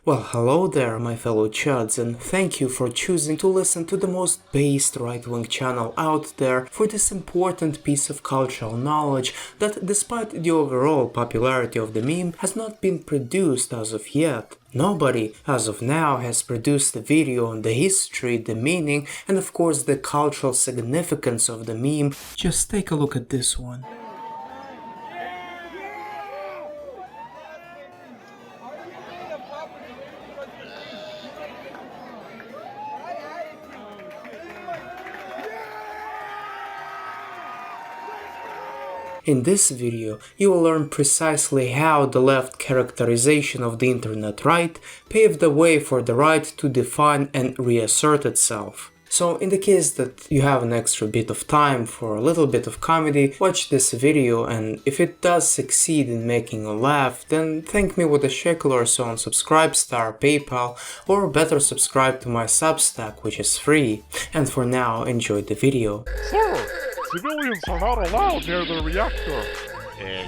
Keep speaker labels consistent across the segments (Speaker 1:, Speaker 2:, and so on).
Speaker 1: Well, hello there, my fellow Chuds, and thank you for choosing to listen to the most based right-wing channel out there for this important piece of cultural knowledge that, despite the overall popularity of the meme, has not been produced as of yet. Nobody, as of now, has produced a video on the history, the meaning, and of course the cultural significance of the meme. Just take a look at this one. In this video, you will learn precisely how the left characterization of the internet right paved the way for the right to define and reassert itself. So in the case that you have an extra bit of time for a little bit of comedy, watch this video, and if it does succeed in making you laugh, then thank me with a shekel or so on Subscribestar, PayPal, or better subscribe to my Substack, which is free. And for now, enjoy the video.
Speaker 2: Sir, civilians are not allowed near the reactor.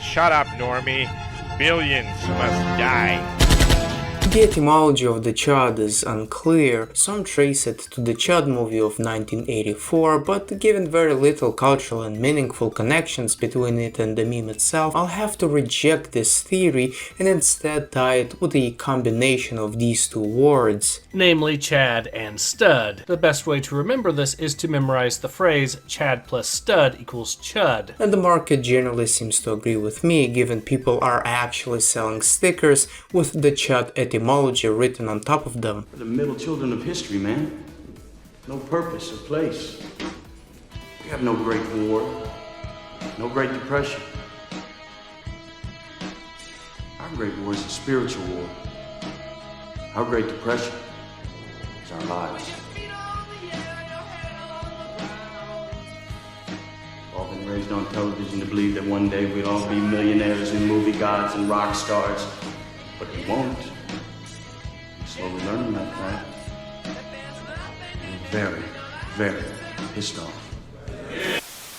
Speaker 3: Shut up, Normie. Billions must die.
Speaker 1: The etymology of the Chud is unclear. Some trace it to the Chud movie of 1984, but given very little cultural and meaningful connections between it and the meme itself, I'll have to reject this theory and instead tie it with the combination of these two words.
Speaker 4: Namely Chad and stud. The best way to remember this is to memorize the phrase Chad plus stud equals Chud.
Speaker 1: And the market generally seems to agree with me, given people are actually selling stickers with the Chud etymology written on top of them.
Speaker 5: We're the middle children of history, man. No purpose or place. We have no Great War, no Great Depression. Our Great War is a spiritual war. Our Great Depression is our lives. We've all been raised on television to believe that one day we'll all be millionaires and movie gods and rock stars, but we won't. Slowly learning that fact. I'm very, very pissed off.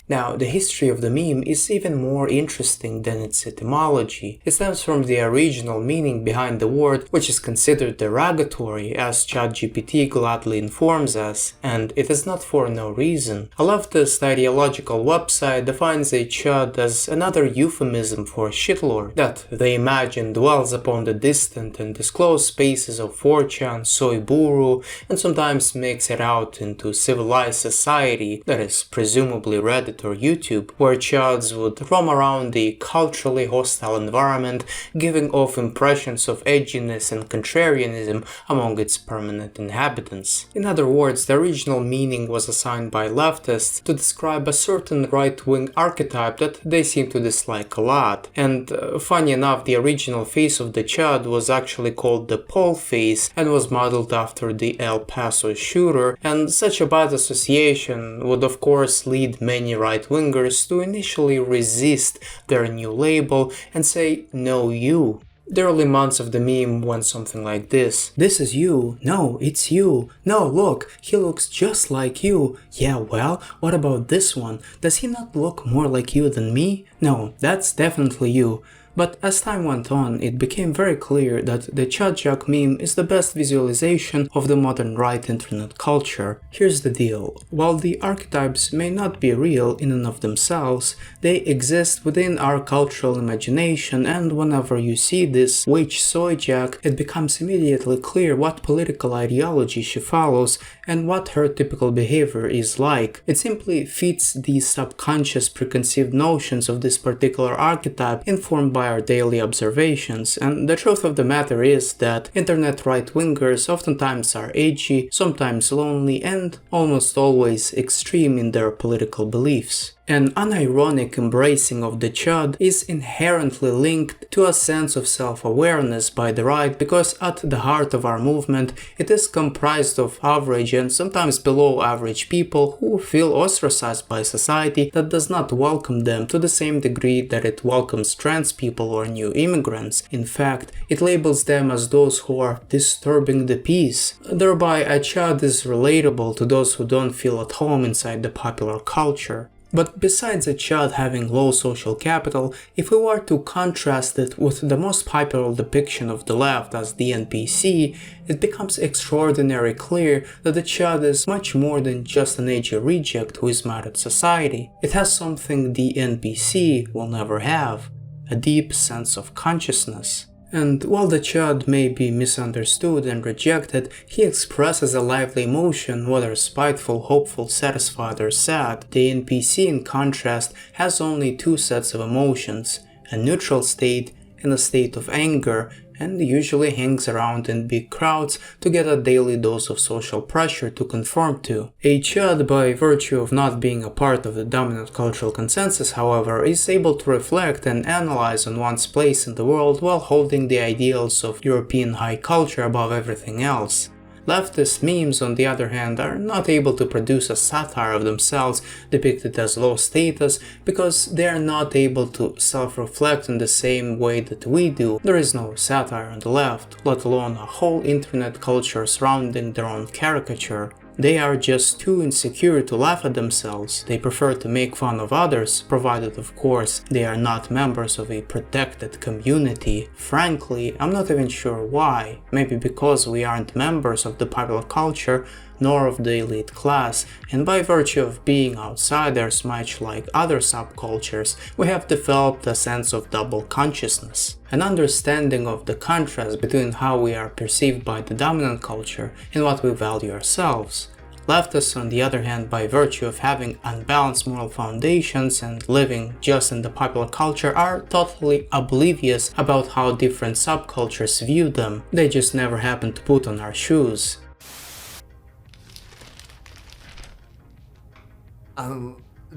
Speaker 1: Now, the history of the meme is even more interesting than its etymology. It stems from the original meaning behind the word, which is considered derogatory, as ChatGPT gladly informs us, and it is not for no reason. A leftist ideological website defines a chud as another euphemism for shitlord, that they imagine dwells upon the distant and disclosed spaces of 4chan, Soyburu, and sometimes makes it out into civilized society, that is presumably Reddit or YouTube, where chuds would roam around the culturally hostile environment, giving off impressions of edginess and contrarianism among its permanent inhabitants. In other words, the original meaning was assigned by leftists to describe a certain right-wing archetype that they seem to dislike a lot. And funny enough, the original face of the chud was actually called the Paul face and was modeled after the El Paso shooter, and such a bad association would of course lead many right-wingers to initially resist their new label and say, "No, you." The early months of the meme went something like this. "This is you. No, it's you. No, look, he looks just like you. Yeah, well, what about this one? Does he not look more like you than me? No, that's definitely you." But as time went on, it became very clear that the Chud joke meme is the best visualization of the modern right internet culture. Here's the deal. While the archetypes may not be real in and of themselves, they exist within our cultural imagination, and whenever you see this witch soy jack, it becomes immediately clear what political ideology she follows and what her typical behavior is like. It simply fits the subconscious preconceived notions of this particular archetype informed by our daily observations, and the truth of the matter is that internet right-wingers oftentimes are edgy, sometimes lonely, and almost always extreme in their political beliefs. An unironic embracing of the chud is inherently linked to a sense of self-awareness by the right, because at the heart of our movement it is comprised of average and sometimes below average people who feel ostracized by society that does not welcome them to the same degree that it welcomes trans people or new immigrants. In fact, it labels them as those who are disturbing the peace. Thereby, a chud is relatable to those who don't feel at home inside the popular culture. But besides a Chud having low social capital, if we were to contrast it with the most popular depiction of the left as the NPC, it becomes extraordinarily clear that the Chud is much more than just an edgy reject who is mad at society. It has something the NPC will never have: a deep sense of consciousness. And while the Chud may be misunderstood and rejected, he expresses a lively emotion, whether spiteful, hopeful, satisfied, or sad. The NPC, in contrast, has only two sets of emotions: a neutral state and a state of anger, and usually hangs around in big crowds to get a daily dose of social pressure to conform to. A Chud, by virtue of not being a part of the dominant cultural consensus, however, is able to reflect and analyze on one's place in the world while holding the ideals of European high culture above everything else. Leftist memes, on the other hand, are not able to produce a satire of themselves depicted as low status because they are not able to self-reflect in the same way that we do. There is no satire on the left, let alone a whole internet culture surrounding their own caricature. They are just too insecure to laugh at themselves. They prefer to make fun of others, provided of course they are not members of a protected community. Frankly, I'm not even sure why. Maybe because we aren't members of the popular culture nor of the elite class, and by virtue of being outsiders much like other subcultures, we have developed a sense of double consciousness, an understanding of the contrast between how we are perceived by the dominant culture and what we value ourselves. Leftists, on the other hand, by virtue of having unbalanced moral foundations and living just in the popular culture, are totally oblivious about how different subcultures view them. They just never happen to put on our shoes.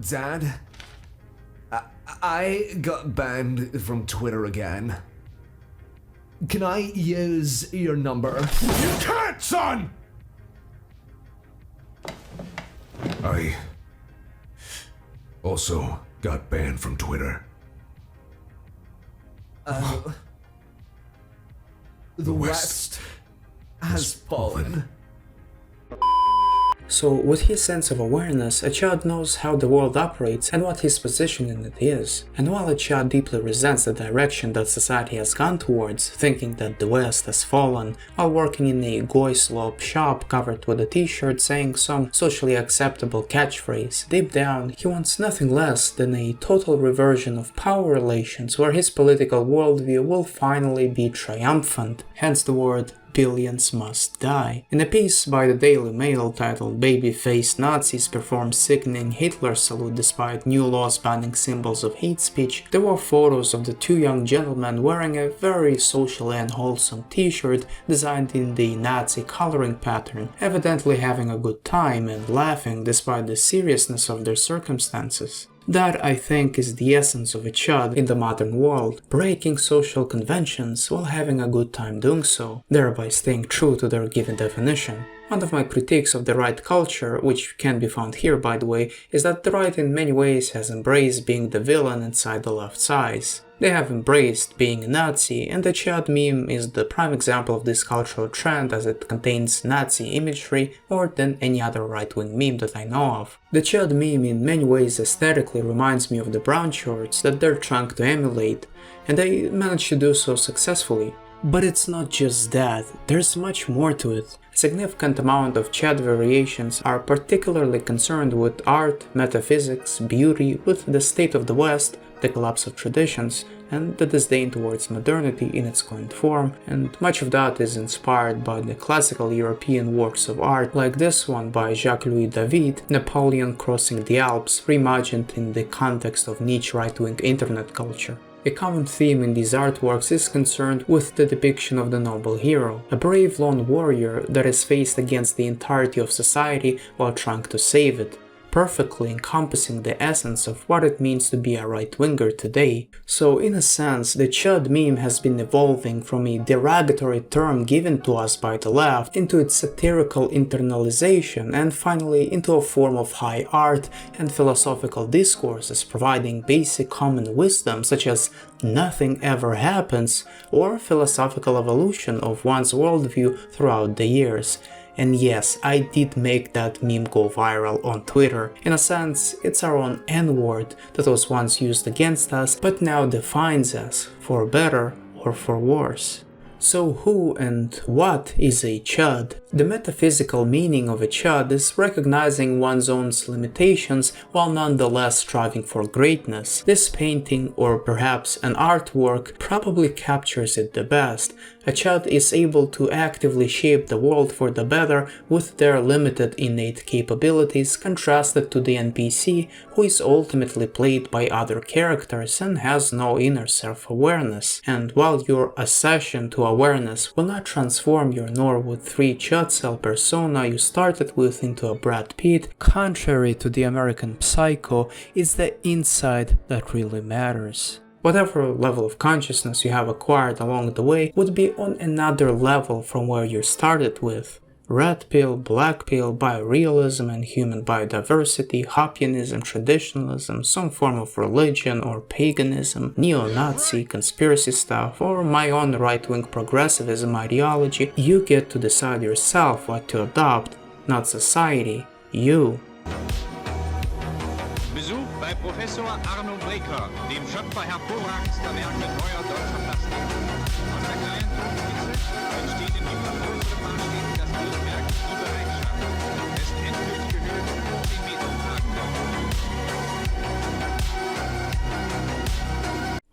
Speaker 6: Dad? I got banned from Twitter again. Can I use your number?
Speaker 2: You can't, son!
Speaker 7: I also got banned from Twitter.
Speaker 6: The West has fallen.
Speaker 1: So with his sense of awareness, a Chud knows how the world operates and what his position in it is. And while a Chud deeply resents the direction that society has gone towards, thinking that the West has fallen, while working in a goy slope shop covered with a t-shirt saying some socially acceptable catchphrase, deep down he wants nothing less than a total reversion of power relations where his political worldview will finally be triumphant, hence the word billions must die. In a piece by the Daily Mail titled "Baby-faced Nazis Perform Sickening Hitler Salute Despite New Laws Banning Symbols of Hate Speech," there were photos of the two young gentlemen wearing a very social and wholesome t-shirt designed in the Nazi coloring pattern, evidently having a good time and laughing despite the seriousness of their circumstances. That, I think, is the essence of a Chud in the modern world, breaking social conventions while having a good time doing so, thereby staying true to their given definition. One of my critiques of the right culture, which can be found here by the way, is that the right in many ways has embraced being the villain inside the left sides. They have embraced being a Nazi, and the Chud meme is the prime example of this cultural trend as it contains Nazi imagery more than any other right-wing meme that I know of. The Chud meme in many ways aesthetically reminds me of the brown shorts that they're trying to emulate, and they managed to do so successfully. But it's not just that, there's much more to it. A significant amount of Chud variations are particularly concerned with art, metaphysics, beauty, with the state of the West, the collapse of traditions, and the disdain towards modernity in its current form, and much of that is inspired by the classical European works of art, like this one by Jacques-Louis David, Napoleon Crossing the Alps, reimagined in the context of niche right-wing internet culture. A common theme in these artworks is concerned with the depiction of the noble hero, a brave lone warrior that is faced against the entirety of society while trying to save it, perfectly encompassing the essence of what it means to be a right-winger today. So in a sense, the Chud meme has been evolving from a derogatory term given to us by the left into its satirical internalization and finally into a form of high art and philosophical discourses providing basic common wisdom such as nothing ever happens or philosophical evolution of one's worldview throughout the years. And yes, I did make that meme go viral on Twitter. In a sense, it's our own N-word that was once used against us, but now defines us, for better or for worse. So who and what is a chud? The metaphysical meaning of a chud is recognizing one's own limitations while nonetheless striving for greatness. This painting, or perhaps an artwork, probably captures it the best. A chud is able to actively shape the world for the better with their limited innate capabilities, contrasted to the NPC, who is ultimately played by other characters and has no inner self-awareness. And while your accession to awareness will not transform your Norwood 3 chud cell persona you started with into a Brad Pitt, contrary to the American Psycho, it's the inside that really matters. Whatever level of consciousness you have acquired along the way would be on another level from where you started with. Red pill, black pill, biorealism and human biodiversity, Hoppianism, traditionalism, some form of religion or paganism, neo-Nazi, conspiracy stuff, or my own right-wing progressivism ideology, you get to decide yourself what to adopt, not society, you.
Speaker 8: Besuch bei Professor Arno Breker, dem Schöpfer hervorragendster Werke neuer deutscher Plastik. Aus der kleinen Tonskizze entsteht in die vergrößerte Maßstäbe das Bildwerk Die Bereitschaft, dessen endgültige Höhe 10 Meter tragen wird.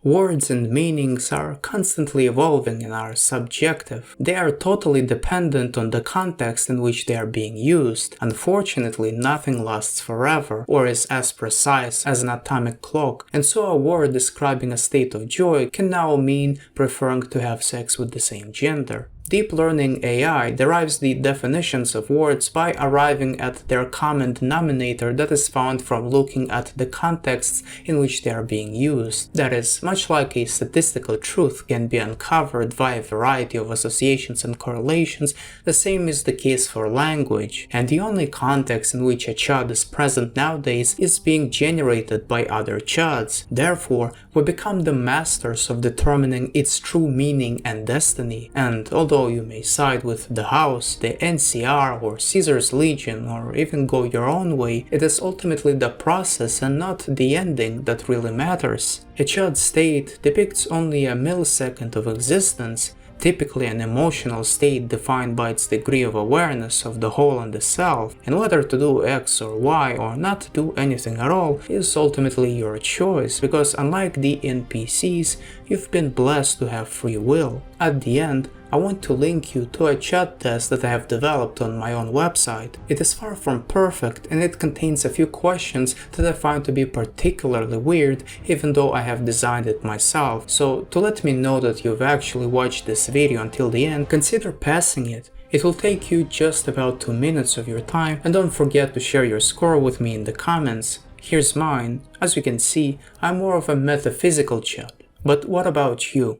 Speaker 1: Words and meanings are constantly evolving and are subjective. They are totally dependent on the context in which they are being used. Unfortunately, nothing lasts forever or is as precise as an atomic clock, and so a word describing a state of joy can now mean preferring to have sex with the same gender. Deep learning AI derives the definitions of words by arriving at their common denominator that is found from looking at the contexts in which they are being used. That is, much like a statistical truth can be uncovered via a variety of associations and correlations, the same is the case for language, and the only context in which a chud is present nowadays is being generated by other chuds. Therefore, we become the masters of determining its true meaning and destiny, and although you may side with the House, the NCR, or Caesar's Legion, or even go your own way, it is ultimately the process and not the ending that really matters. A chud state depicts only a millisecond of existence, typically an emotional state defined by its degree of awareness of the whole and the self, and whether to do X or Y or not to do anything at all is ultimately your choice, because unlike the NPCs, you've been blessed to have free will. At the end, I want to link you to a chud test that I have developed on my own website. It is far from perfect, and it contains a few questions that I find to be particularly weird, even though I have designed it myself. So to let me know that you've actually watched this video until the end, consider passing it. It will take you just about 2 minutes of your time, and don't forget to share your score with me in the comments. Here's mine. As you can see, I'm more of a metaphysical chud. But what about you?